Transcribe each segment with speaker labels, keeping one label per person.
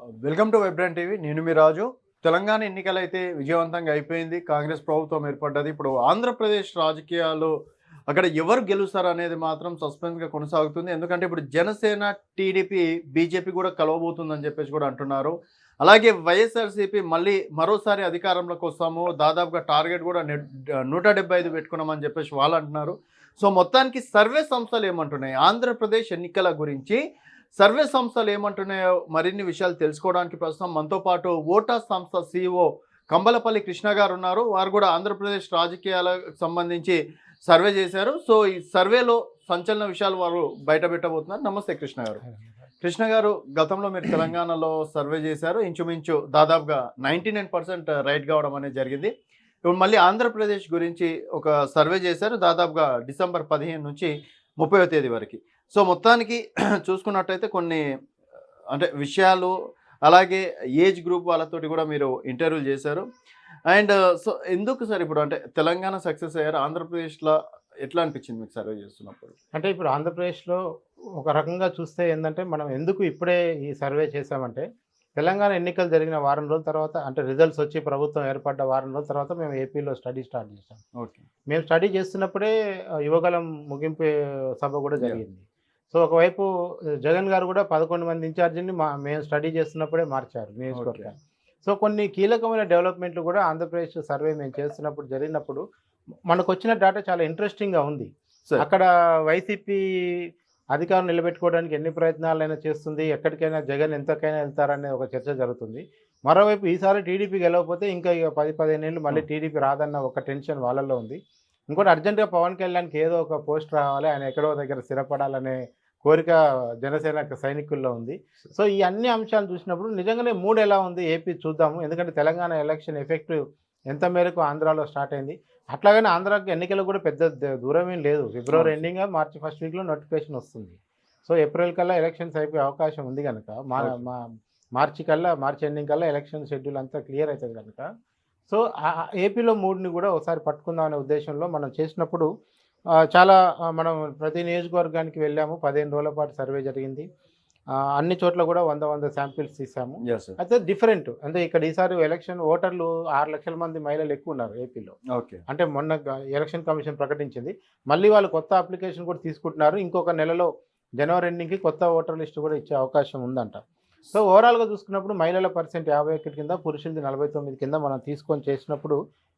Speaker 1: Welcome to vibrant TV. నేను మీ రాజు. తెలంగాణ ఎన్నికలు అయితే విజయవంతంగా అయిపోయింది. కాంగ్రెస్ ప్రభుత్వం ఏర్పడ్డది. ఇప్పుడు ఆంధ్రప్రదేశ్ రాజకీయాలు అక్కడ ఎవరు గెలుస్తారు అనేది మాత్రం సస్పెన్స్గా కొనసాగుతుంది. ఎందుకంటే ఇప్పుడు జనసేన, టీడీపీ, బీజేపీ కూడా కలవబోతుందని చెప్పేసి కూడా అంటున్నారు. అలాగే వైఎస్ఆర్సీపీ మళ్ళీ మరోసారి అధికారంలోకి వస్తాము, దాదాపుగా టార్గెట్ కూడా 175 పెట్టుకున్నామని చెప్పేసి వాళ్ళు అంటున్నారు. సో మొత్తానికి సర్వే సంస్థలు ఏమంటున్నాయి ఆంధ్రప్రదేశ్ ఎన్నికల గురించి, సర్వే సంస్థలు ఏమంటున్నాయో మరిన్ని విషయాలు తెలుసుకోవడానికి ప్రస్తుతం మనతో పాటు ఓటాస్ సంస్థ CEO కంబలపల్లి కృష్ణ గారు ఉన్నారు. వారు కూడా ఆంధ్రప్రదేశ్ రాజకీయాలకు సంబంధించి సర్వే చేశారు. సో ఈ సర్వేలో సంచలన విషయాలు వారు బయట పెట్టబోతున్నారు. నమస్తే కృష్ణ గారు. కృష్ణ గారు, గతంలో మీరు తెలంగాణలో సర్వే చేశారు. ఇంచుమించు దాదాపుగా 99% రైట్ కావడం అనేది జరిగింది. ఇప్పుడు మళ్ళీ ఆంధ్రప్రదేశ్ గురించి ఒక సర్వే చేశారు, దాదాపుగా డిసెంబర్ 15 నుంచి 30వ తేదీ వరకు. సో మొత్తానికి చూసుకున్నట్టయితే కొన్ని అంటే విషయాలు, అలాగే ఏజ్ గ్రూప్ వాళ్ళతోటి కూడా మీరు ఇంటర్వ్యూలు చేశారు. అండ్ సో ఎందుకు సార్ ఇప్పుడు అంటే తెలంగాణ సక్సెస్ అయ్యారు, ఆంధ్రప్రదేశ్లో ఎట్లా అనిపించింది మీకు సర్వే చేస్తున్నప్పుడు?
Speaker 2: అంటే ఇప్పుడు ఆంధ్రప్రదేశ్లో ఒక రకంగా చూస్తే ఏంటంటే, మనం ఎందుకు ఇప్పుడే ఈ సర్వే చేసామంటే, తెలంగాణ ఎన్నికలు జరిగిన వారం రోజుల తర్వాత, అంటే రిజల్ట్స్ వచ్చి ప్రభుత్వం ఏర్పడ్డ వారం రోజుల తర్వాత మేము ఏపీలో స్టడీ స్టార్ట్ చేసాం.
Speaker 1: ఓకే.
Speaker 2: మేము స్టడీ చేస్తున్నప్పుడే యువగలం ముగింపు సభ కూడా జరిగింది. సో ఒకవైపు జగన్ గారు కూడా 11 మంది ఇన్ఛార్జిని మేము స్టడీ చేస్తున్నప్పుడే మార్చారు నియోజకవర్గాన్ని. సో కొన్ని కీలకమైన డెవలప్మెంట్లు కూడా ఆంధ్రప్రదేశ్ సర్వే మేము చేస్తున్నప్పుడు జరిగినప్పుడు మనకు వచ్చిన డేటా చాలా ఇంట్రెస్టింగ్గా ఉంది. అక్కడ వైసీపీ అధికారం నిలబెట్టుకోవడానికి ఎన్ని ప్రయత్నాలైనా చేస్తుంది, ఎక్కడికైనా జగన్ ఎంతకైనా వెళ్తారనే ఒక చర్చ జరుగుతుంది. మరోవైపు ఈసారి టీడీపీ గెలవకపోతే ఇంకా 10-15 ఏళ్ళు మళ్ళీ టీడీపీ రాదన్న ఒక టెన్షన్ వాళ్ళల్లో ఉంది. ఇంకోటి అర్జెంటుగా పవన్ కళ్యాణ్కి ఏదో ఒక పోస్ట్ రావాలి, ఆయన ఎక్కడో దగ్గర స్థిరపడాలనే కోరిక జనసేన సైనికుల్లో ఉంది. సో ఈ అన్ని అంశాలు చూసినప్పుడు నిజంగానే మూడు ఎలా ఉంది ఏపీ చూద్దాము. ఎందుకంటే తెలంగాణ ఎలక్షన్ ఎఫెక్ట్ ఎంత మేరకు ఆంధ్రాలో స్టార్ట్ అయింది, అట్లాగనే ఆంధ్రాకి ఎన్నికలు కూడా పెద్ద దూరం ఏం లేదు. ఫిబ్రవరి ఎండింగ్ మార్చి ఫస్ట్ వీక్లో నోటిఫికేషన్ వస్తుంది. సో ఏప్రిల్ కల్లా ఎలక్షన్స్ అయిపోయే అవకాశం ఉంది కనుక మార్చి ఎండింగ్ కల్లా ఎలక్షన్ షెడ్యూల్ అంతా క్లియర్ అవుతుంది కనుక, సో ఏపీలో మూడుని కూడా ఒకసారి పట్టుకుందాం అనే ఉద్దేశంలో మనం చేసినప్పుడు చాలా మనం ప్రతి నియోజకవర్గానికి వెళ్ళాము. 15 రోజుల పాటు సర్వే జరిగింది. అన్ని చోట్ల కూడా 100 శాంపిల్స్ తీసాము. అయితే డిఫరెంట్ అంటే ఇక్కడ ఈసారి ఎలక్షన్ ఓటర్లు 6 లక్షల మంది మహిళలు ఎక్కువ ఉన్నారు ఏపీలో.
Speaker 1: ఓకే.
Speaker 2: అంటే మొన్న ఎలక్షన్ కమిషన్ ప్రకటించింది, మళ్ళీ వాళ్ళు కొత్త అప్లికేషన్ కూడా తీసుకుంటున్నారు. ఇంకొక నెలలో జనవరి ఎండింగ్కి కొత్త ఓటర్ లిస్టు కూడా ఇచ్చే అవకాశం ఉందంట. సో ఓవరాల్గా చూసుకున్నప్పుడు మహిళల పర్సెంట్ 51 కింద, పురుషులది 49 కింద మనం తీసుకొని చేసినప్పుడు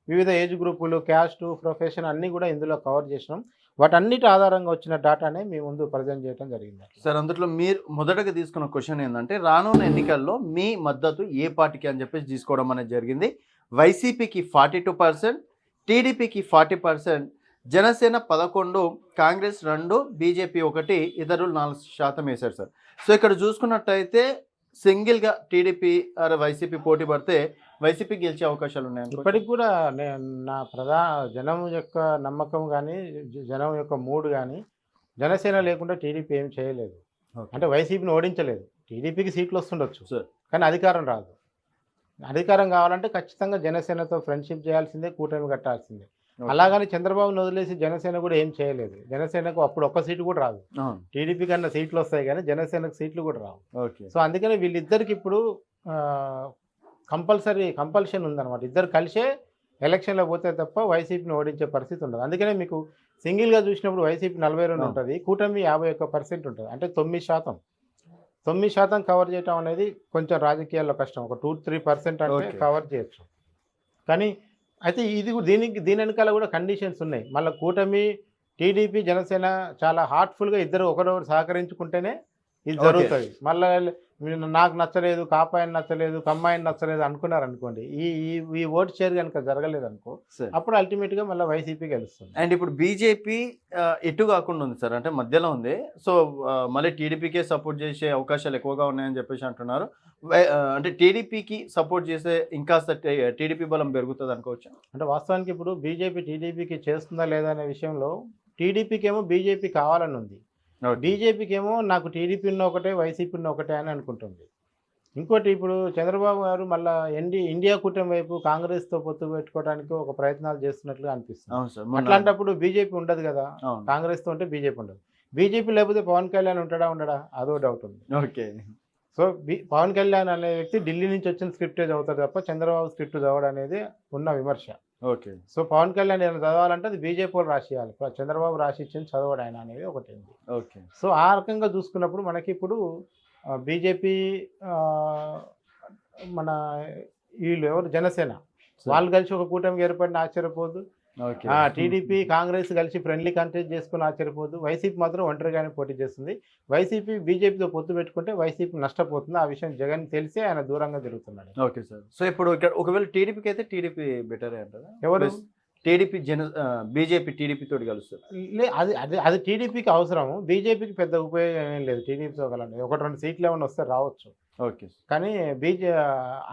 Speaker 2: వివిధ ఏజ్ గ్రూపులు, క్యాస్ట్, ప్రొఫెషన్ అన్నీ కూడా ఇందులో కవర్ చేసినాం. వాటన్నిటి ఆధారంగా వచ్చిన డేటానే మీ ముందు ప్రజెంట్ చేయడం జరిగింది.
Speaker 1: సార్, అందులో మీరు మొదటగా తీసుకున్న క్వశ్చన్ ఏంటంటే, రానున్న ఎన్నికల్లో మీ మద్దతు ఏ పార్టీకి అని చెప్పేసి తీసుకోవడం అనేది జరిగింది. వైసీపీకి 42%, టీడీపీకి 40%, జనసేన 11%, కాంగ్రెస్ 2%, బీజేపీ 1%, ఇతరులు 4% వేశారు సార్. సో ఇక్కడ చూసుకున్నట్టయితే సింగిల్గా టీడీపీ వైసీపీ పోటీ పడితే వైసీపీ గెలిచే అవకాశాలు ఉన్నాయి.
Speaker 2: ఇప్పటికి కూడా నా జనం యొక్క నమ్మకం కానీ, జనం యొక్క మూడ్ కానీ, జనసేన లేకుండా టీడీపీ ఏం చేయలేదు. అంటే వైసీపీని ఓడించలేదు. టీడీపీకి సీట్లు వస్తుండొచ్చు కానీ అధికారం రాదు. అధికారం కావాలంటే ఖచ్చితంగా జనసేనతో ఫ్రెండ్షిప్ చేయాల్సిందే, కూటమి కట్టాల్సిందే. అలాగని చంద్రబాబును వదిలేసి జనసేన కూడా ఏం చేయలేదు. జనసేనకు అప్పుడు ఒక్క సీటు కూడా రాదు. టీడీపీ కన్నా సీట్లు వస్తాయి కానీ జనసేనకు సీట్లు కూడా రావు. సో అందుకని వీళ్ళిద్దరికి ఇప్పుడు కంపల్షన్ ఉందన్నమాట. ఇద్దరు కలిసే ఎలక్షన్లో పోతే తప్ప వైసీపీని ఓడించే పరిస్థితి ఉండదు. అందుకనే మీకు సింగిల్గా చూసినప్పుడు వైసీపీ 42 ఉంటుంది, కూటమి 51% ఉంటుంది. అంటే 9% కవర్ చేయటం అనేది కొంచెం రాజకీయాల్లో కష్టం. ఒక 2-3% అంటే కవర్ చేయొచ్చు. కానీ అయితే దీని వెనకాల కూడా కండిషన్స్ ఉన్నాయి. మళ్ళీ కూటమి, టీడీపీ, జనసేన చాలా హార్ట్ఫుల్గా ఇద్దరు ఒకరొకరు సహకరించుకుంటేనే ఇది జరుగుతుంది. మళ్ళీ నాకు నచ్చలేదు, కాపాయని నచ్చలేదు, కమ్మాయిని నచ్చలేదు అనుకున్నారు అనుకోండి, ఈ ఓటు షేర్ కనుక జరగలేదు అనుకో, అప్పుడు అల్టిమేట్గా మళ్ళీ వైసీపీ గెలుస్తుంది.
Speaker 1: అండ్ ఇప్పుడు బీజేపీ ఎటు కాకుండా ఉంది సార్, అంటే మధ్యలో ఉంది. సో మళ్ళీ టీడీపీకే సపోర్ట్ చేసే అవకాశాలు ఎక్కువగా ఉన్నాయని చెప్పేసి అంటున్నారు. అంటే టీడీపీకి సపోర్ట్ చేసే ఇంకా టీడీపీ బలం పెరుగుతుంది అనుకోవచ్చు.
Speaker 2: అంటే వాస్తవానికి ఇప్పుడు బీజేపీ టీడీపీకి చేస్తుందా లేదా అనే విషయంలో టీడీపీకి ఏమో బీజేపీ కావాలని ఉంది, బీజేపీకి ఏమో నాకు టీడీపీ ఉన్న ఒకటే, వైసీపీ ఉన్న ఒకటే అని అనుకుంటుంది. ఇంకోటి ఇప్పుడు చంద్రబాబు గారు మళ్ళీ ఇండియా కూటమి వైపు కాంగ్రెస్తో పొత్తు పెట్టుకోవడానికి ఒక ప్రయత్నాలు చేస్తున్నట్లుగా అనిపిస్తుంది. అట్లాంటప్పుడు బీజేపీ ఉండదు కదా, కాంగ్రెస్తో ఉంటే బీజేపీ ఉండదు. బీజేపీ లేకపోతే పవన్ కళ్యాణ్ ఉండడా అదో డౌట్ ఉంది.
Speaker 1: ఓకే.
Speaker 2: సో పవన్ కళ్యాణ్ అనే వ్యక్తి ఢిల్లీ నుంచి వచ్చిన స్క్రిప్టే చదువుతాడు తప్ప చంద్రబాబు స్క్రిప్ట్ చదవడం అనేది ఉన్న విమర్శ.
Speaker 1: ఓకే.
Speaker 2: సో పవన్ కళ్యాణ్ ఏమైనా చదవాలంటే అది బీజేపీ వాళ్ళు రాసియాలి, చంద్రబాబు రాసి ఇచ్చింది చదవడం ఆయన అనేది ఒకటి ఉంది.
Speaker 1: ఓకే.
Speaker 2: సో ఆ రకంగా చూసుకున్నప్పుడు మనకి ఇప్పుడు బీజేపీ మన వీళ్ళు ఎవరు జనసేన వాళ్ళు కలిసి ఒక కూటమికి ఏర్పడిన ఆశ్చర్యపోదు.
Speaker 1: ఓకే.
Speaker 2: టీడీపీ కాంగ్రెస్ కలిసి ఫ్రెండ్లీ కంటెస్ట్ చేసుకుని ఆశ్చర్యపోదు. వైసీపీ మాత్రం ఒంటరిగానే పోటీ చేస్తుంది. వైసీపీ బీజేపీతో పొత్తు పెట్టుకుంటే వైసీపీ నష్టపోతుంది. ఆ విషయం జగన్ తెలిసే ఆయన దూరంగా తిరుగుతున్నాడు.
Speaker 1: Okay sir. సో ఇప్పుడు ఇక్కడ ఒకవేళ టీడీపీకి అయితే టీడీపీ బెటరే అంటారా?
Speaker 2: ఎవరు
Speaker 1: టీడీపీ బీజేపీ టీడీపీ తోటి కలుస్తారు.
Speaker 2: అది టీడీపీకి అవసరము, బీజేపీకి పెద్ద ఉపయోగం ఏం లేదు. టీడీపీతో కలండి 1-2 సీట్లు ఏమైనా వస్తే రావచ్చు.
Speaker 1: ఓకే.
Speaker 2: కానీ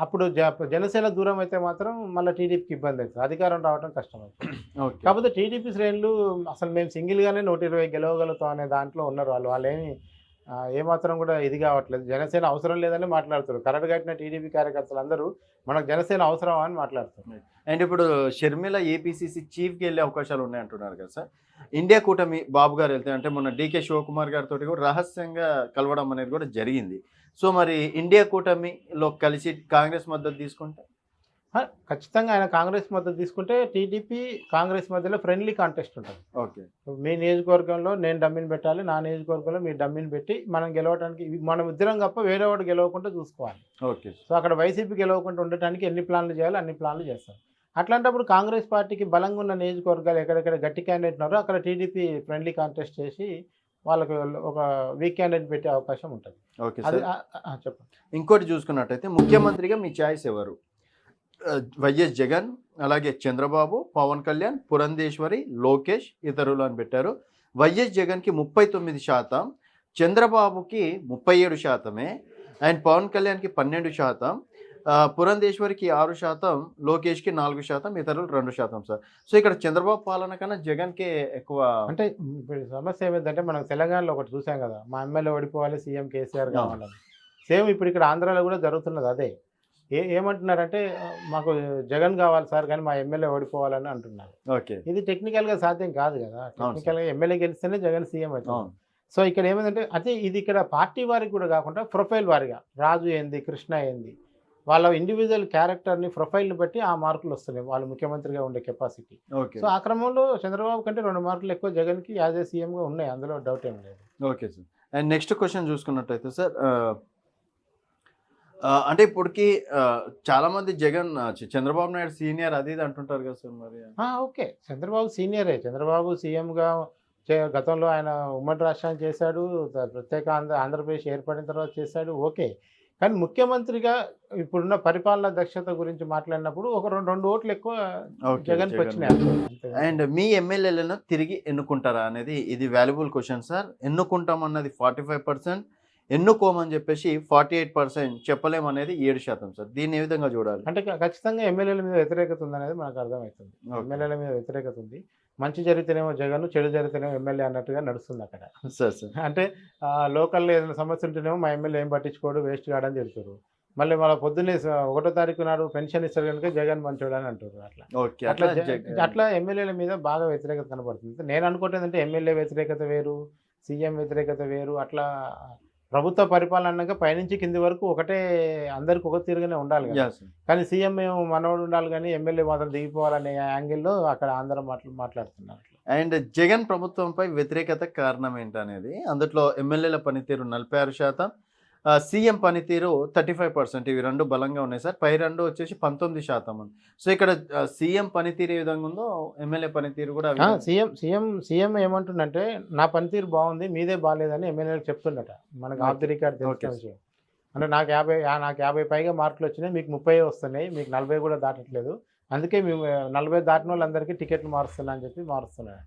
Speaker 2: అప్పుడు జనసేన దూరం అయితే మాత్రం మళ్ళీ టీడీపీకి ఇబ్బంది అవుతుంది, అధికారం రావడం కష్టం అవుతుంది.
Speaker 1: ఓకే.
Speaker 2: కాకపోతే టీడీపీ శ్రేణులు అసలు మేము సింగిల్గానే 120 గెలవగలుగుతాం అనే దాంట్లో ఉన్నారు. వాళ్ళు ఏమి ఏమాత్రం కూడా ఇది కావట్లేదు. జనసేన అవసరం లేదని మాట్లాడుతారు. కరెక్ట్ కట్టిన టీడీపీ కార్యకర్తలు అందరూ మనకు జనసేన అవసరమా అని మాట్లాడుతారు.
Speaker 1: అండ్ ఇప్పుడు షర్మిల ఏపీసీసీ చీఫ్కి వెళ్ళే అవకాశాలు ఉన్నాయంటున్నారు కదా సార్. ఇండియా కూటమి బాబు గారు వెళ్తే అంటే మొన్న డీకే శివకుమార్ గారితో కూడా రహస్యంగా కలవడం అనేది కూడా జరిగింది. సో మరి ఇండియా కూటమిలో కలిసి కాంగ్రెస్ మద్దతు తీసుకుంటే
Speaker 2: ఖచ్చితంగా ఆయన కాంగ్రెస్ మద్దతు తీసుకుంటే టీడీపీ కాంగ్రెస్ మధ్యలో ఫ్రెండ్లీ కాంటెస్ట్ ఉంటుంది.
Speaker 1: ఓకే.
Speaker 2: మీ నియోజకవర్గంలో నేను డమ్మిని పెట్టాలి, నా నియోజకవర్గంలో మీరు డమ్మిని పెట్టి మనం గెలవడానికి మనం ఇద్దరం తప్ప వేరే వాడు గెలవకుండా చూసుకోవాలి.
Speaker 1: ఓకే.
Speaker 2: సో అక్కడ వైసీపీ గెలవకుండా ఉండటానికి ఎన్ని ప్లాన్లు చేయాలో అన్ని ప్లాన్లు చేస్తారు. అట్లాంటప్పుడు కాంగ్రెస్ పార్టీకి బలంగా ఉన్న నియోజకవర్గాలు ఎక్కడెక్కడ గట్టి క్యాండిడేట్ ఉన్నారో అక్కడ టీడీపీ ఫ్రెండ్లీ కాంటెస్ట్ చేసి వాళ్ళకి ఒక వీక్ క్యాండిడేట్ పెట్టే అవకాశం ఉంటుంది.
Speaker 1: ఓకే.
Speaker 2: చెప్పండి.
Speaker 1: ఇంకోటి చూసుకున్నట్టయితే ముఖ్యమంత్రిగా మీ ఛాయిస్ ఎవరు? వైఎస్ జగన్, అలాగే చంద్రబాబు, పవన్ కళ్యాణ్, పురంధేశ్వరి, లోకేష్, ఇతరులు అని పెట్టారు. వైఎస్ జగన్కి 39%, చంద్రబాబుకి 37%, అండ్ పవన్ కళ్యాణ్కి 12%, పురంధేశ్వరికి 6%, లోకేష్కి 4%, ఇతరులు 2% సార్. సో ఇక్కడ చంద్రబాబు పాలన కన్నా జగన్కే ఎక్కువ.
Speaker 2: అంటే ఇప్పుడు సమస్య ఏమైందంటే మనం తెలంగాణలో ఒకటి చూసాం కదా, మా ఎమ్మెల్యే ఓడిపోవాలి, సీఎం కేసీఆర్ కావాలని. సేమ్ ఇప్పుడు ఇక్కడ ఆంధ్రాలో కూడా జరుగుతున్నది అదే. ఏమంటున్నారంటే మాకు జగన్ కావాలి సార్ కానీ మా ఎమ్మెల్యే ఓడిపోవాలని అంటున్నారు.
Speaker 1: ఓకే.
Speaker 2: ఇది టెక్నికల్గా సాధ్యం కాదు కదా. టెక్నికల్గా ఎమ్మెల్యే గెలిస్తేనే జగన్ సీఎం అవుతుంది. సో ఇక్కడ ఏమైందంటే అదే ఇది ఇక్కడ పార్టీ వారికి కూడా కాకుండా ప్రొఫైల్ వారిగా రాజు ఏంది, కృష్ణ ఏంది, వాళ్ళ ఇండివిజువల్ క్యారెక్టర్ని ప్రొఫైల్ని బట్టి ఆ మార్కులు వస్తున్నాయి వాళ్ళు ముఖ్యమంత్రిగా ఉండే కెపాసిటీ.
Speaker 1: ఓకే.
Speaker 2: సో ఆ క్రమంలో చంద్రబాబు కంటే 2 మార్కులు ఎక్కువ జగన్కి యాజ్ ఏ సీఎంగా ఉన్నాయి, అందులో డౌట్ ఏం లేదు.
Speaker 1: Okay sir. And next question చూసుకున్నట్టయితే సార్, అంటే ఇప్పటికి చాలా మంది జగన్ చంద్రబాబు నాయుడు సీనియర్ అది ఇది అంటుంటారు కదా సార్. మరి
Speaker 2: ఓకే, చంద్రబాబు సీనియరే. చంద్రబాబు సీఎంగా గతంలో ఆయన ఉమ్మడి రాష్ట్రాన్ని చేశాడు, ప్రత్యేక ఆంధ్రప్రదేశ్ ఏర్పడిన తర్వాత చేశాడు. ఓకే, కానీ ముఖ్యమంత్రిగా ఇప్పుడున్న పరిపాలన దక్షత గురించి మాట్లాడినప్పుడు ఒక 2 ఓట్లు ఎక్కువ జగన్కి వచ్చినాయి.
Speaker 1: అండ్ మీ ఎమ్మెల్యేలను తిరిగి ఎన్నుకుంటారా అనేది ఇది వాల్యుబుల్ క్వశ్చన్ సార్. ఎన్నుకుంటాం అన్నది 45%, ఎన్నుకోమని చెప్పేసి 48%, చెప్పలేమనేది 7% సార్. దీన్ని ఏ విధంగా చూడాలి?
Speaker 2: అంటే ఖచ్చితంగా ఎమ్మెల్యేల మీద వ్యతిరేకత ఉందనేది మనకు అర్థమవుతుంది. ఎమ్మెల్యేల మీద వ్యతిరేకత ఉంది. మంచి జరిగితేనేమో జగన్, చెడు జరిగితేనేమో ఎమ్మెల్యే అన్నట్టుగా నడుస్తుంది అక్కడ.
Speaker 1: సార్ అంటే
Speaker 2: లోకల్లో ఏదైనా సమస్య ఉంటేనేమో మా ఎమ్మెల్యే ఏం పట్టించుకోడు, వేస్ట్ కాడని చెప్తారు. మళ్ళీ వాళ్ళ పొద్దున్నే 1వ తారీఖు నాడు పెన్షన్ ఇస్తారు కనుక జగన్ మంచోడు అని అంటారు. అట్లా ఎమ్మెల్యేల మీద బాగా వ్యతిరేకత కనబడుతుంది. నేను అనుకుంటుంది అంటే ఎమ్మెల్యే వ్యతిరేకత వేరు, సీఎం వ్యతిరేకత వేరు. అట్లా ప్రభుత్వ పరిపాలన అన్నాక పైనుంచి కింది వరకు ఒకటే, అందరికి ఒక తీరుగానే ఉండాలి కదా. కానీ సీఎం మేము మనోడు ఉండాలి కానీ ఎమ్మెల్యే మాత్రం దిగిపోవాలనే యాంగిల్లో అక్కడ అందరం మాట్లాడుతున్నారు.
Speaker 1: అండ్ జగన్ ప్రభుత్వంపై వ్యతిరేకత కారణం ఏంటనేది, అందులో ఎమ్మెల్యేల పనితీరు 46%, సీఎం పనితీరు 35%, ఇవి 2 బలంగా ఉన్నాయి సార్. పై 2 వచ్చేసి 19%. సో ఇక్కడ సీఎం పనితీరు ఏ విధంగా ఉందో ఎమ్మెల్యే పనితీరు కూడా
Speaker 2: సీఎం ఏమంటుండంటే నా పనితీరు బాగుంది, మీదే బాగాలేదని ఎమ్మెల్యేలకు చెప్తుండట. మనకు ఆఫ్ ది రికార్డ్ తెలిసిన విషయం. అంటే నాకు 50 పైగా మార్కులు వచ్చినాయి, మీకు 30 వస్తున్నాయి, మీకు 40 కూడా దాటట్లేదు, అందుకే మేము 40 దాటిన వాళ్ళందరికీ టికెట్లు మారుస్తున్నా అని చెప్పి మారుస్తున్నాడు.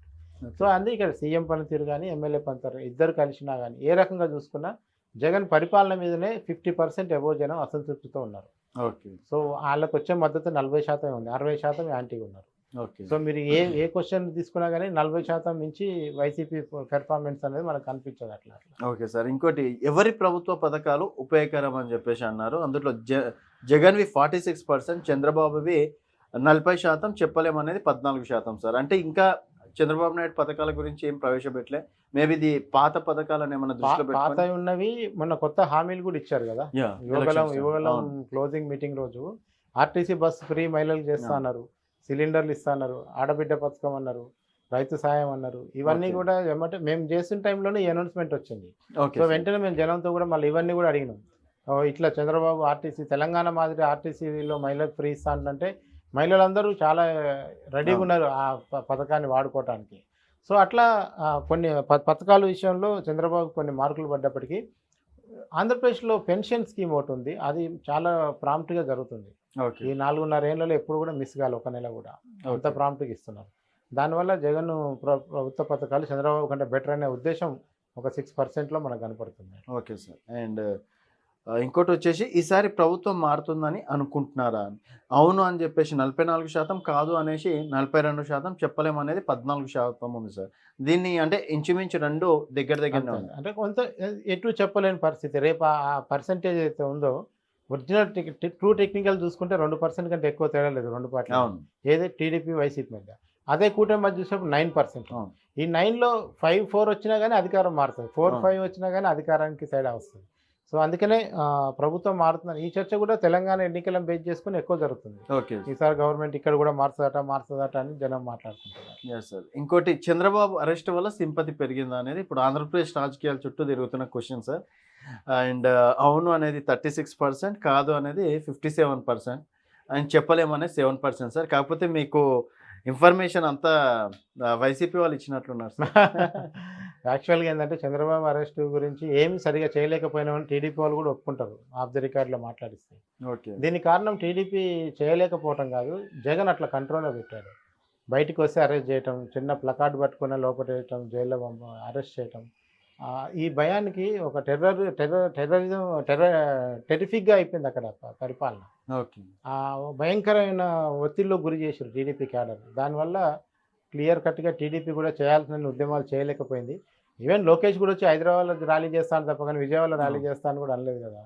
Speaker 2: సో అందుకే ఇక్కడ సీఎం పనితీరు కానీ ఎమ్మెల్యే పనితీరు ఇద్దరు కలిసినా కానీ ఏ రకంగా చూసుకున్నా జగన్ పరిపాలన మీదనే 50% అబోవ్ జనం అసంతృప్తితో ఉన్నారు.
Speaker 1: ఓకే.
Speaker 2: సో వాళ్ళకి వచ్చే మద్దతు 40% ఉంది, 60% యాంటీగా ఉన్నారు.
Speaker 1: ఓకే.
Speaker 2: సో మీరు ఏ క్వశ్చన్ తీసుకున్నా కానీ 40% మించి వైసీపీ పెర్ఫార్మెన్స్ అనేది మనకు కనిపించదు అట్లా.
Speaker 1: Okay sir. ఇంకోటి, ఎవరి ప్రభుత్వ పథకాలు ఉపయోగకరం అని చెప్పేసి అన్నారు. అందులో జగన్వి 46%, చంద్రబాబువి 40%, చెప్పలేమనేది 14% సార్. అంటే ఇంకా చంద్రబాబు నాయుడు పథకాల గురించి ఏం ప్రవేశపెట్టలే, మేబీ ఇది పాత పథకాలను ఏమైనా దృష్టిలో
Speaker 2: పాత
Speaker 1: పెట్టుకొని
Speaker 2: ఉన్నవి మొన్న కొత్త హామీలు కూడా ఇచ్చారు కదా.
Speaker 1: Yeah,
Speaker 2: Yuvagalam
Speaker 1: elections time.
Speaker 2: Yuvagalam
Speaker 1: అవును.
Speaker 2: క్లోజింగ్ మీటింగ్ రోజు ఆర్టీసీ బస్ ఫ్రీ మహిళలకు చేస్తా అన్నారు, సిలిండర్లు ఇస్తా అన్నారు, ఆడబిడ్డ పథకం అన్నారు, రైతు సాయం అన్నారు. ఇవన్నీ
Speaker 1: Okay.
Speaker 2: కూడా ఏమంటే మేము చేసిన టైంలోనే ఈ అనౌన్స్మెంట్ వచ్చింది.
Speaker 1: ఓకే
Speaker 2: సో వెంటనే మేము జనంతో కూడా మళ్ళీ ఇవన్నీ కూడా అడిగినాం. ఇట్లా చంద్రబాబు ఆర్టీసీ తెలంగాణ మాదిరి ఆర్టీసీలో మహిళలకు ఫ్రీ ఇస్తా అంటే మహిళలందరూ చాలా రెడీగా ఉన్నారు ఆ పథకాన్ని వాడుకోవటానికి. సో అట్లా కొన్ని పథకాల విషయంలో చంద్రబాబు కొన్ని మార్కులు పడ్డప్పటికీ ఆంధ్రప్రదేశ్లో పెన్షన్ స్కీమ్ ఒకటి ఉంది, అది చాలా ప్రాంప్ట్గా జరుగుతుంది.
Speaker 1: ఓకే
Speaker 2: ఈ 4.5 ఏళ్లలో ఎప్పుడు కూడా మిస్ కాలి, ఒక నెల కూడా అంత ప్రాంప్ట్గా ఇస్తున్నారు. దానివల్ల జగన్ ప్రభుత్వ పథకాలు చంద్రబాబు కంటే బెటర్ అనే ఉద్దేశం ఒక 6%లో మనకు కనపడుతుంది.
Speaker 1: Okay sir. అండ్ ఇంకోటి వచ్చేసి ఈసారి ప్రభుత్వం మారుతుందని అనుకుంటున్నారా అని. అవును అని చెప్పేసి 44%, కాదు అనేసి 42%, చెప్పలేమనేది 14% ఉంది సార్. దీన్ని అంటే ఇంచుమించు రెండు దగ్గరనే ఉంది.
Speaker 2: అంటే కొంత ఎటు చెప్పలేని పరిస్థితి. రేపు ఆ పర్సెంటేజ్ అయితే ఉందో ఒరిజినల్ ట్రూ టెక్నికల్ చూసుకుంటే 2% కంటే ఎక్కువ తేడా లేదు రెండు పార్టీలు.
Speaker 1: అవును.
Speaker 2: ఏదే టీడీపీ వైసీపీ మధ్య. అదే కూటమి మధ్య చూసినప్పుడు 9%.
Speaker 1: అవును.
Speaker 2: ఈ 9లో 5-4 వచ్చినా కానీ అధికారం మారుతుంది, 4-5 వచ్చినా కానీ అధికారానికి తేడా వస్తుంది. సో అందుకనే ప్రభుత్వం మారుతున్నారు. ఈ చర్చ కూడా తెలంగాణ ఎన్నికలను బేస్ చేసుకుని ఎక్కువ జరుగుతుంది.
Speaker 1: ఓకే.
Speaker 2: ఈసారి గవర్నమెంట్ ఇక్కడ కూడా మారుతుందట అని జనం మాట్లాడుకుంటున్నారు.
Speaker 1: Yes sir. ఇంకోటి చంద్రబాబు అరెస్ట్ వల్ల సింపతి పెరిగిందా అనేది ఇప్పుడు ఆంధ్రప్రదేశ్ రాజకీయాల చుట్టూ తిరుగుతున్న క్వశ్చన్ సార్. అండ్ అవును అనేది 36%, కాదు అనేది 57%, అండ్ చెప్పలేమనేది 7% సార్. కాకపోతే మీకు ఇన్ఫర్మేషన్ అంతా వైసీపీ వాళ్ళు ఇచ్చినట్లున్నారు సార్.
Speaker 2: యాక్చువల్గా ఏంటంటే చంద్రబాబు అరెస్ట్ గురించి ఏమి సరిగా చేయలేకపోయినామని టీడీపీ వాళ్ళు కూడా ఒప్పుకుంటారు ఆఫ్ ది రికార్డులో మాట్లాడిస్తే.
Speaker 1: ఓకే.
Speaker 2: దీనికి కారణం టీడీపీ చేయలేకపోవటం కాదు, జగన్ అట్లా కంట్రోల్లో పెట్టాడు. బయటికి వస్తే అరెస్ట్ చేయటం, చిన్న ప్లకార్డ్ పట్టుకున్న లోపటేయటం, జైల్లో అరెస్ట్ చేయటం, ఈ భయానికి ఒక టెరిఫిక్గా అయిపోయింది అక్కడ పరిపాలన.
Speaker 1: ఓకే.
Speaker 2: భయంకరమైన ఒత్తిడిలో గురి చేశారు టీడీపీ క్యాడర్. దానివల్ల క్లియర్ కట్గా టీడీపీ కూడా చేయాల్సిన ఉద్యమాలు చేయలేకపోయింది. ఈవెన్ లోకేష్ కూడా వచ్చి హైదరాబాద్లో ర్యాలీ చేస్తాను తప్ప కానీ విజయవాడలో ర్యాలీ చేస్తాను కూడా అనలేదు కదా.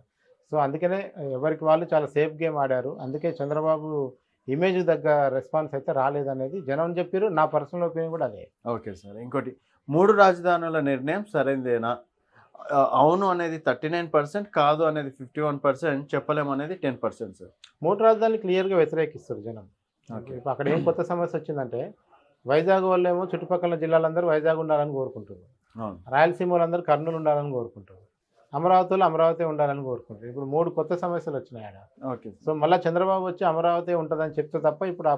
Speaker 2: సో అందుకనే ఎవరికి వాళ్ళు చాలా సేఫ్ గేమ్ ఆడారు. అందుకే చంద్రబాబు ఇమేజ్ తగ్గ రెస్పాన్స్ అయితే రాలేదనేది జనం చెప్పారు. నా పర్సనల్ ఒపీనియన్ కూడా అదే.
Speaker 1: Okay sir. ఇంకోటి 3 రాజధానుల నిర్ణయం సరైనదేనా? అవును అనేది 39%, కాదు అనేది 51%, చెప్పలేమనేది 10% సార్.
Speaker 2: 3 రాజధానులు క్లియర్గా వ్యతిరేకిస్తారు జనం. ఇప్పుడు అక్కడ ఏం కొత్త సమస్య వచ్చిందంటే వైజాగ్ వాళ్ళేమో చుట్టుపక్కల జిల్లాలందరూ వైజాగ్ ఉండాలని కోరుకుంటారు, రాయలసీమ వాళ్ళందరూ కర్నూలు ఉండాలని కోరుకుంటారు, అమరావతిలో అమరావతి ఉండాలని కోరుకుంటారు. ఇప్పుడు 3 కొత్త సమస్యలు వచ్చినాయి ఆడ.
Speaker 1: ఓకే.
Speaker 2: సో మళ్ళీ చంద్రబాబు వచ్చి అమరావతి ఉంటుందని చెప్తే తప్ప ఇప్పుడు ఆ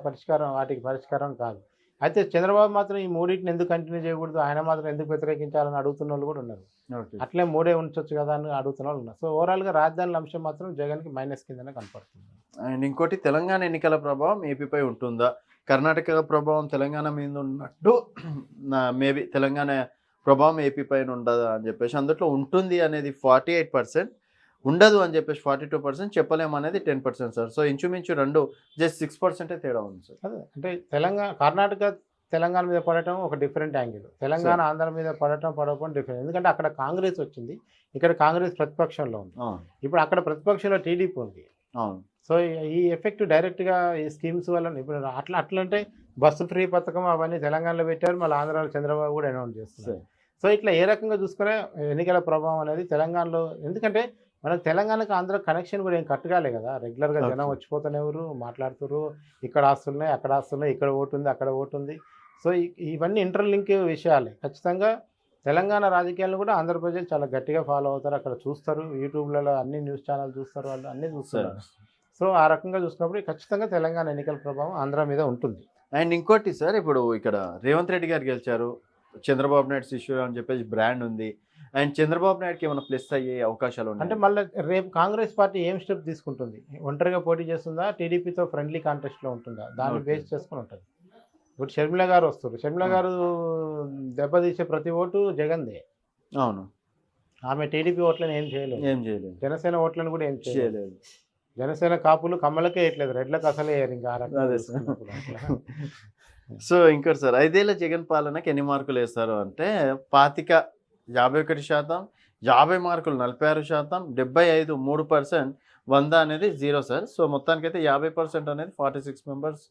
Speaker 2: వాటికి పరిష్కారం కాదు. అయితే చంద్రబాబు మాత్రం ఈ 3టిని ఎందుకు కంటిన్యూ చేయకూడదు, ఆయన మాత్రం ఎందుకు వ్యతిరేకించాలని అడుగుతున్న వాళ్ళు కూడా ఉన్నారు. అట్లే 3 ఉంచొచ్చు కదా అని అడుగుతున్న వాళ్ళు ఉన్నారు. సో ఓవరాల్గా రాజధానుల అంశం మాత్రం జగన్కి మైనస్ కిందనే కనపడుతుంది.
Speaker 1: అండ్ ఇంకోటి తెలంగాణ ఎన్నికల ప్రభావం ఏపీపై ఉంటుందా? కర్ణాటక ప్రభావం తెలంగాణ మీద ఉన్నట్టు మేబీ తెలంగాణ ప్రభావం ఏపీ పైన ఉండదా అని చెప్పేసి, అందులో ఉంటుంది అనేది 48%, ఉండదు అని చెప్పేసి 42%, చెప్పలేమనేది 10% సార్. సో ఇంచుమించు రెండు జస్ట్ 6% తేడా ఉంది సార్.
Speaker 2: అదే అంటే కర్ణాటక తెలంగాణ మీద పడటం ఒక డిఫరెంట్ యాంగిల్, తెలంగాణ ఆంధ్ర మీద పడకపోవడం డిఫరెంట్. ఎందుకంటే అక్కడ కాంగ్రెస్ వచ్చింది, ఇక్కడ కాంగ్రెస్ ప్రతిపక్షంలో ఉంది. ఇప్పుడు అక్కడ ప్రతిపక్షంలో టీడీపీ ఉంది.
Speaker 1: అవును.
Speaker 2: సో ఈ ఎఫెక్ట్ డైరెక్ట్గా ఈ స్కీమ్స్ వల్ల ఇప్పుడు అట్లా అంటే బస్సు ఫ్రీ పథకం అవన్నీ తెలంగాణలో పెట్టారు, మళ్ళీ ఆంధ్రాలో చంద్రబాబు కూడా అనౌన్స్ చేస్తున్నారు. సో ఇట్లా ఏ రకంగా చూసుకునే ఎన్నికల ప్రభావం అనేది తెలంగాణలో, ఎందుకంటే మనకు తెలంగాణకు ఆంధ్ర కనెక్షన్ కూడా ఏం కట్టుగాలే కదా. రెగ్యులర్గా జనం వచ్చిపోతున్నారు, మాట్లాడుతున్నారు, ఇక్కడ ఆస్తున్నాయి అక్కడ ఆస్తున్నాయి, ఇక్కడ ఓటు ఉంది అక్కడ ఓటు ఉంది. సో ఇవన్నీ ఇంటర్లింక్ విషయాలే. ఖచ్చితంగా తెలంగాణ రాజకీయాలను కూడా ఆంధ్ర ప్రజలు చాలా గట్టిగా ఫాలో అవుతారు, అక్కడ చూస్తారు, యూట్యూబ్లలో అన్ని న్యూస్ ఛానల్ చూస్తారు, వాళ్ళు అన్నీ చూస్తారు. సో ఆ రకంగా చూసినప్పుడు ఖచ్చితంగా తెలంగాణ ఎన్నికల ప్రభావం ఆంధ్ర మీద ఉంటుంది.
Speaker 1: అండ్ ఇంకోటి సార్, ఇప్పుడు ఇక్కడ రేవంత్ రెడ్డి గారు గెలిచారు, చంద్రబాబు నాయుడు శిష్యుడు అని చెప్పేసి బ్రాండ్ ఉంది, అండ్ చంద్రబాబు నాయుడుకి ఏమైనా ప్లస్ అయ్యే అవకాశాలు ఉన్నాయి
Speaker 2: అంటే మళ్ళీ రేపు కాంగ్రెస్ పార్టీ ఏం స్టెప్ తీసుకుంటుంది, ఒంటరిగా పోటీ చేస్తుందా, టీడీపీతో ఫ్రెండ్లీ కాంటెస్ట్లో ఉంటుందా, దాన్ని బేస్ చేసుకుని ఉంటుంది. ఇప్పుడు షర్మిల గారు వస్తారు, షర్మిల గారు దెబ్బతీసే ప్రతి ఓటు జగన్దే.
Speaker 1: అవును.
Speaker 2: ఆమె టీడీపీ ఓట్లను ఏం చేయలేదు, జనసేన ఓట్లను కూడా ఏం చేయలేదు. జనసేన కాపులు కమ్మలకే వేయట్లేదు, రెడ్లకు అసలే వేయరు. ఇంకా
Speaker 1: సో ఇంకోటి సార్, 5 ఏళ్ల జగన్ పాలనకి ఎన్ని మార్కులు వేస్తారు అంటే 25 51%, 50 మార్కులు 46%, 75 3%, 100 అనేది 0 సార్. సో మొత్తానికైతే 50% అనేది 46 మెంబర్స్,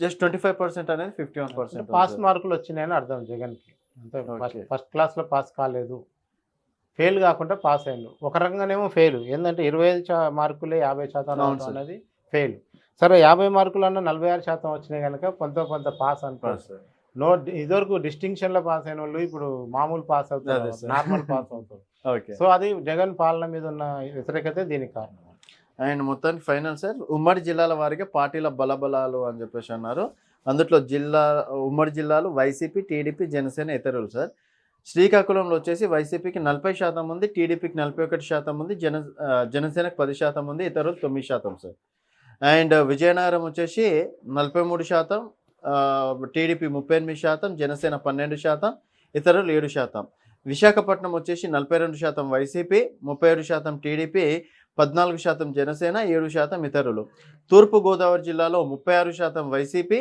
Speaker 1: జస్ట్ 25% అనేది 51%.
Speaker 2: పాస్ మార్కులు వచ్చినాయని అర్థం జగన్కి. అంతే
Speaker 1: Okay.
Speaker 2: ఫస్ట్ క్లాస్లో పాస్ కాలేదు, ఫెయిల్ కాకుండా పాస్ అయ్యిండు. ఒక రకంగానేమో ఫెయిల్ ఏంటంటే 25 మార్కులే 50%
Speaker 1: అవును
Speaker 2: రావడం
Speaker 1: సార్.
Speaker 2: అనేది ఫెయిల్. సరే 50 మార్కులన్నా 46% వచ్చినాయి కనుక కొంత పాస్ అనుకోవచ్చు. ఇదివరకు డిస్టింక్షన్లో పాస్ అయిన వాళ్ళు ఇప్పుడు మామూలు పాస్ అవుతారు,
Speaker 1: అదే సార్.
Speaker 2: నార్మల్ పాస్ అవుతారు.
Speaker 1: ఓకే.
Speaker 2: సో అది జగన్ పాలన మీద ఉన్న వ్యతిరేకతే దీనికి కారణం.
Speaker 1: అండ్ మొత్తానికి ఫైనల్ సార్, ఉమ్మడి జిల్లాల వారిగా పార్టీల బలబలాలు అని చెప్పేసి అన్నారు. అందులో ఉమ్మడి జిల్లాలు వైసీపీ, టీడీపీ, జనసేన, ఇతరులు సార్. శ్రీకాకుళంలో వచ్చేసి వైసీపీకి 40% ఉంది, టీడీపీకి 41% ఉంది, జనసేనకు 10% ఉంది, ఇతరులు 9% సార్. అండ్ విజయనగరం వచ్చేసి 43%, టీడీపీ 38%, జనసేన 12%, ఇతరులు 7%. విశాఖపట్నం వచ్చేసి 42% వైసీపీ, 37% టీడీపీ, 14% జనసేన, 7% ఇతరులు. తూర్పుగోదావరి జిల్లాలో 36% వైసీపీ,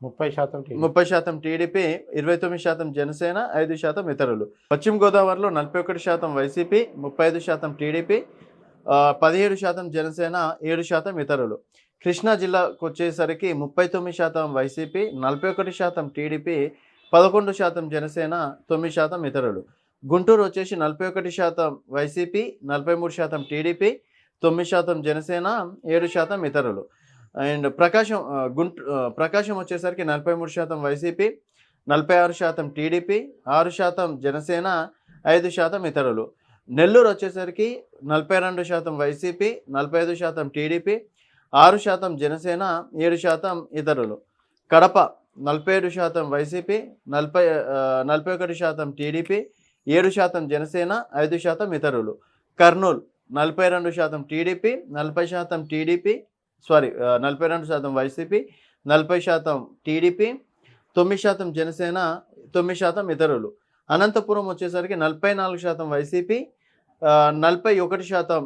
Speaker 1: 30% టీడీపీ, 29% జనసేన, 5% ఇతరులు. పశ్చిమ గోదావరిలో 41% వైసీపీ, 35% టీడీపీ, 17% జనసేన, 7% ఇతరులు. కృష్ణా జిల్లాకు వచ్చేసరికి 39% వైసీపీ, 41% టీడీపీ, 11% జనసేన, 9% ఇతరులు. గుంటూరు వచ్చేసి 41% వైసీపీ, 43% టీడీపీ, 9% జనసేన, 7% ఇతరులు. అండ్ ప్రకాశం వచ్చేసరికి 43% వైసీపీ, 46% టీడీపీ, 6% జనసేన, 5% ఇతరులు. నెల్లూరు వచ్చేసరికి 42% వైసీపీ, 45% టీడీపీ, 6% జనసేన, 7% ఇతరులు. కడప 47% వైసీపీ, 41% టీడీపీ, 7% జనసేన, 5% ఇతరులు. Kurnool 42% TDP, 42% YCP, 40% TDP, 9% Janasena, 9% ఇతరులు. అనంతపురం వచ్చేసరికి 44% వైసీపీ, 41%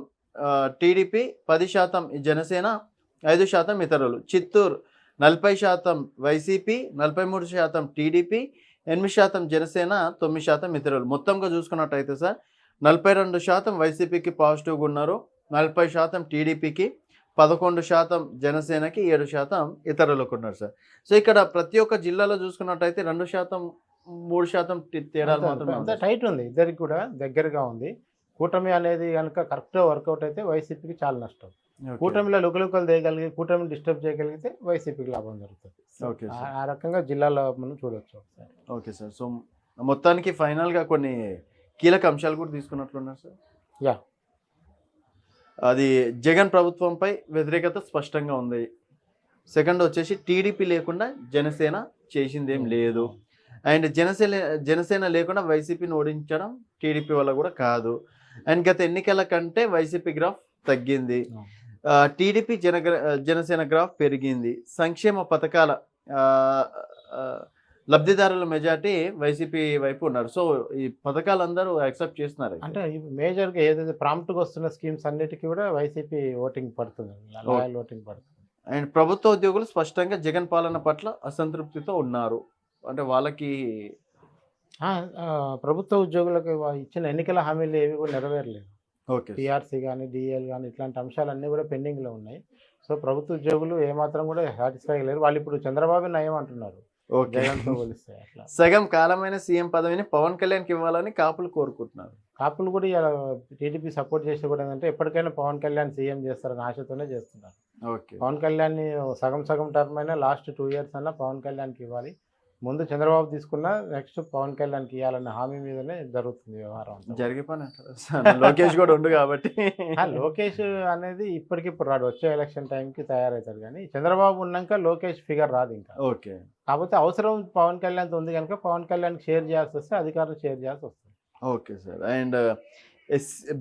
Speaker 1: టీడీపీ, 10% జనసేన, 5% ఇతరులు. చిత్తూరు 40% వైసీపీ, 43% టీడీపీ, 8% జనసేన, 9% ఇతరులు. మొత్తంగా చూసుకున్నట్టయితే సార్ 42% వైసీపీకి పాజిటివ్గా ఉన్నారు, 40% టీడీపీకి, 11% జనసేనకి, 7% ఇతరులకు ఉన్నారు సార్. సో ఇక్కడ ప్రతి ఒక్క జిల్లాలో చూసుకున్నట్టయితే 2%, 3% తేడాలు మాత్రమే
Speaker 2: అంత
Speaker 1: ఉన్నాయి.
Speaker 2: టైట్ ఉంది, ఇద్దరికి కూడా దగ్గరగా ఉంది. కూటమి అనేది కనుక కరెక్ట్గా వర్కౌట్ అయితే వైసీపీకి చాలా నష్టం.
Speaker 1: ఓకే.
Speaker 2: కూటమిలో లుకలుకలు తీయగలిగి కూటమిని డిస్టర్బ్ చేయగలిగితే వైసీపీకి లాభం జరుగుతుంది.
Speaker 1: Okay sir.
Speaker 2: ఆ రకంగా జిల్లాలో మనం చూడొచ్చు ఒకసారి.
Speaker 1: Okay sir. సో మొత్తానికి ఫైనల్గా కొన్ని కీలక అంశాలు కూడా తీసుకున్నట్లున్నారు సార్.
Speaker 2: యా,
Speaker 1: అది జగన్ ప్రభుత్వంపై వ్యతిరేకత స్పష్టంగా ఉంది. సెకండ్ వచ్చేసి టీడీపీ లేకుండా జనసేన చేసిందేం లేదు. అండ్ జనసేన లేకుండా వైసీపీని ఓడించడం టీడీపీ వల్ల కూడా కాదు. అండ్ గత ఎన్నికల కంటే వైసీపీ గ్రాఫ్ తగ్గింది, టీడీపీ జనసేన గ్రాఫ్ పెరిగింది. సంక్షేమ పథకాల లబ్ధిదారుల మెజార్టీ వైసీపీ వైపు ఉన్నారు. సో ఈ పథకాలు అందరూ యాక్సెప్ట్ చేస్తున్నారు.
Speaker 2: అంటే మేజర్గా ఏదైతే ప్రాంప్ట్గా వస్తున్న స్కీమ్స్ అన్నిటికీ కూడా వైసీపీ ఓటింగ్ పడుతుంది, లాయల్ ఓటింగ్ పడుతుంది.
Speaker 1: అండ్ ప్రభుత్వ ఉద్యోగులు స్పష్టంగా జగన్ పాలన పట్ల అసంతృప్తితో ఉన్నారు. అంటే వాళ్ళకి
Speaker 2: ప్రభుత్వ ఉద్యోగులకు ఇచ్చిన ఎన్నికల హామీలు ఏవి కూడా నెరవేరలేదు.
Speaker 1: ఓకే.
Speaker 2: టీఆర్సీ కానీ, డిఎల్ కానీ ఇట్లాంటి అంశాలన్నీ కూడా పెండింగ్లో ఉన్నాయి. సో ప్రభుత్వ ఉద్యోగులు ఏమాత్రం కూడా సాటిస్ఫై లేరు. వాళ్ళు ఇప్పుడు చంద్రబాబు నయం అంటున్నారు
Speaker 1: ఓకే.
Speaker 2: జగన్తో పోలిస్తే. అట్లా
Speaker 1: సగం కాలమైన సీఎం పదవిని పవన్ కళ్యాణ్కి ఇవ్వాలని కాపులు కోరుకుంటున్నారు.
Speaker 2: కాపులు కూడా ఇలా టీడీపీ సపోర్ట్ చేసి కూడా ఏంటంటే ఎప్పటికైనా పవన్ కళ్యాణ్ సీఎం చేస్తారని ఆశతోనే చేస్తున్నారు.
Speaker 1: ఓకే.
Speaker 2: పవన్ కళ్యాణ్ని సగం టర్మ్ అయినా లాస్ట్ 2 years అన్నా పవన్ కళ్యాణ్కి ఇవ్వాలి. ముందు చంద్రబాబు తీసుకున్నా నెక్స్ట్ పవన్ కళ్యాణ్కి ఇవ్వాలన్న హామీ మీదనే జరుగుతుంది వ్యవహారం.
Speaker 1: జరిగే పని లోకేష్ కూడా ఉండు కాబట్టి.
Speaker 2: లోకేష్ అనేది ఇప్పటికిప్పుడు రాడు, వచ్చే ఎలక్షన్ టైంకి తయారవుతాడు. కానీ చంద్రబాబు ఉన్నాక లోకేష్ ఫిగర్ రాదు ఇంకా.
Speaker 1: ఓకే.
Speaker 2: కాకపోతే అవసరం పవన్ కళ్యాణ్తో ఉంది కనుక పవన్ కళ్యాణ్కి షేర్ చేయాల్సి వస్తే అధికారులు షేర్ చేయాల్సి వస్తుంది.
Speaker 1: Okay sir. అండ్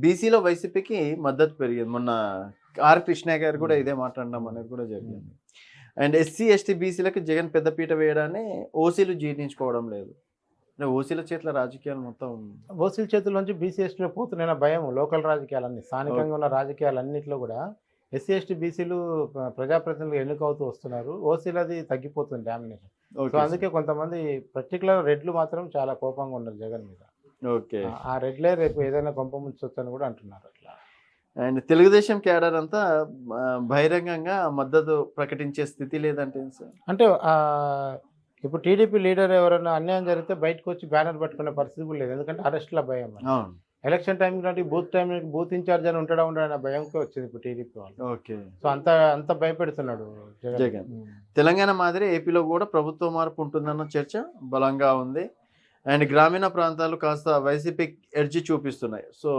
Speaker 1: బీసీలో వైసీపీకి మద్దతు పెరిగింది. మొన్న ఆర్ కృష్ణ గారు కూడా ఇదే మాట్లాడడం అనేది కూడా జరిగింది. అండ్ ఎస్సీ ఎస్టీ బీసీలకు జగన్ పెద్దపీట వేయడాన్ని ఓసీలు జీర్ణించుకోవడం లేదు. అంటే ఓసీల చేతుల రాజకీయాలు మొత్తం
Speaker 2: ఓసీల చేతుల్లోంచి బీసీ ఎస్టీలో పోతున్న భయం లోకల్ రాజకీయాలన్నీ, స్థానికంగా ఉన్న రాజకీయాలన్నింటిలో కూడా ఎస్సీ ఎస్టీ బీసీలు ప్రజాప్రతినిధులు ఎన్నికవుతూ వస్తున్నారు. ఓసీలది తగ్గిపోతుంది డామినేషన్. సో అందుకే కొంతమంది పర్టికులర్ రెడ్లు మాత్రం చాలా కోపంగా ఉన్నారు జగన్ మీద.
Speaker 1: ఓకే.
Speaker 2: ఆ రెడ్లే రేపు ఏదైనా కొంప ముంచొచ్చని కూడా అంటున్నారు. అట్లా
Speaker 1: అండ్ తెలుగుదేశం క్యాడర్ అంతా బహిరంగంగా మద్దతు ప్రకటించే స్థితి లేదంటే సార్.
Speaker 2: అంటే ఇప్పుడు టీడీపీ లీడర్ ఎవరైనా అన్యాయం జరిగితే బయటకు వచ్చి బ్యానర్ పట్టుకునే పరిస్థితి కూడా లేదు, ఎందుకంటే అరెస్ట్ల భయం.
Speaker 1: అవును.
Speaker 2: ఎలక్షన్ టైం లాంటి బూత్ బూత్ ఇన్ఛార్జ్ అని ఉంటాడన్న భయంతో వచ్చింది ఇప్పుడు టీడీపీ వాళ్ళు.
Speaker 1: ఓకే.
Speaker 2: సో అంత అంత భయపెడుతున్నాడు
Speaker 1: జగన్. తెలంగాణ మాదిరి ఏపీలో కూడా ప్రభుత్వ మార్పు ఉంటుందన్న చర్చ బలంగా ఉంది. అండ్ గ్రామీణ ప్రాంతాలు కాస్త వైసీపీ ఎడ్జి చూపిస్తున్నాయి. సో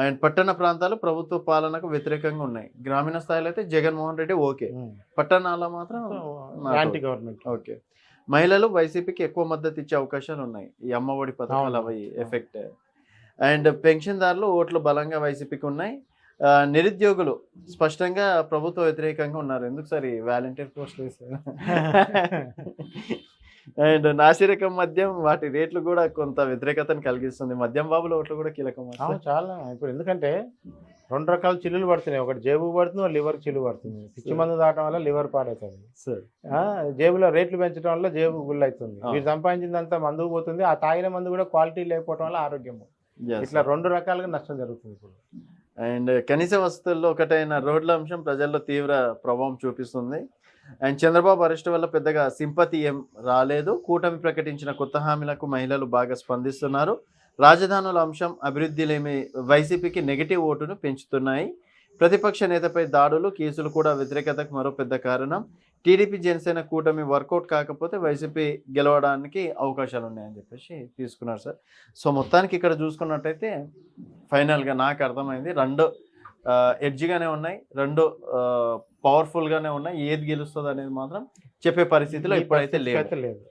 Speaker 1: అండ్ పట్టణ ప్రాంతాలు ప్రభుత్వ పాలనకు వ్యతిరేకంగా ఉన్నాయి. గ్రామీణ స్థాయిలో అయితే జగన్మోహన్ రెడ్డి ఓకే, పట్టణాల్లో మాత్రం
Speaker 2: యాంటీ గవర్నమెంట్.
Speaker 1: ఓకే. మహిళలు వైసీపీకి ఎక్కువ మద్దతు ఇచ్చే అవకాశాలు ఉన్నాయి, ఈ అమ్మఒడి పథకాలు అవి ఎఫెక్ట్. అండ్ పెన్షన్దారులు ఓట్లు బలంగా వైసీపీకి ఉన్నాయి. నిరుద్యోగులు స్పష్టంగా ప్రభుత్వ వ్యతిరేకంగా ఉన్నారు. ఎందుకు సార్ ఈ వాలంటీర్ పోస్టులు వేసారు? అండ్ నాసిరకం మద్యం వాటి రేట్లు కూడా కొంత వ్యతిరేకతను కలిగిస్తుంది. మద్యం బాబుల ఓట్లు కూడా కీలకం.
Speaker 2: చాలా ఇప్పుడు ఎందుకంటే 2 రకాల చిల్లులు పడుతున్నాయి, ఒకటి జేబు పడుతుంది, లివర్ చిల్లు పడుతుంది. పిచ్చి మందు దాటం వల్ల లివర్ పాడవుతుంది, జేబులో రేట్లు పెంచడం వల్ల జేబు గుళ్ళు అవుతుంది. మీరు సంపాదించిందంతా మందుకు పోతుంది, ఆ తాగిన మందు కూడా క్వాలిటీ లేకపోవడం వల్ల ఆరోగ్యము. ఇట్లా 2 రకాలుగా నష్టం జరుగుతుంది ఇప్పుడు.
Speaker 1: అండ్ కనీస వసతుల్లో ఒకటైన రోడ్ల అంశం ప్రజల్లో తీవ్ర ప్రభావం చూపిస్తుంది. అండ్ చంద్రబాబు అరెస్ట్ వల్ల పెద్దగా సింపతి ఏం రాలేదు. కూటమి ప్రకటించిన కొత్త హామీలకు మహిళలు బాగా స్పందిస్తున్నారు. రాజధానుల అంశం, అభివృద్ధిలేమి వైసీపీకి నెగిటివ్ ఓటును పెంచుతున్నాయి. ప్రతిపక్ష నేతపై దాడులు, కేసులు కూడా వ్యతిరేకతకు మరో పెద్ద కారణం. టీడీపీ జనసేన కూటమి వర్కౌట్ కాకపోతే వైసీపీ గెలవడానికి అవకాశాలు ఉన్నాయని చెప్పేసి తీసుకున్నారు సార్. సో మొత్తానికి ఇక్కడ చూసుకున్నట్టయితే ఫైనల్గా నాకు అర్థమైంది 2 ఎడ్జిగానే ఉన్నాయి, 2 పవర్ఫుల్గానే ఉన్నాయి. ఏది గెలుస్తుంది అనేది మాత్రం చెప్పే పరిస్థితిలో ఇప్పుడైతే లేదు.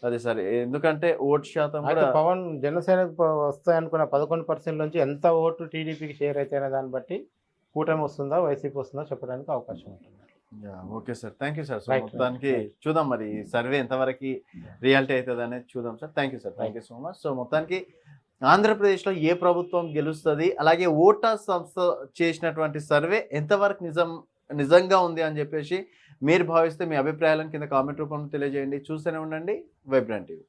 Speaker 1: అదే సరే, ఎందుకంటే ఓటు శాతం కూడా
Speaker 2: పవన్ జనసేనకు వస్తాయనుకున్న 11% నుంచి ఎంత ఓటు టీడీపీకి షేర్ అయితే అనే దాన్ని బట్టి కూటమి వస్తుందా వైసీపీ వస్తుందా చెప్పడానికి అవకాశం ఉంటుంది.
Speaker 1: Okay sir, thank you sir. So మొత్తానికి చూద్దాం మరి సర్వే ఎంతవరకు రియాలిటీ అవుతుంది అనేది చూద్దాం sir. Thank you sir, thank you so much. So మొత్తానికి ఆంధ్రప్రదేశ్లో ఏ ప్రభుత్వం గెలుస్తుంది, అలాగే ఓటా సంస్థ చేసినటువంటి సర్వే ఎంతవరకు నిజంగా ఉంది అని చెప్పేసి మీరు భావిస్తే మీ అభిప్రాయాలను కింద కామెంట్ రూపంలో తెలియజేయండి. చూస్తూనే ఉండండి వైబ్రెంట్ టీవీ.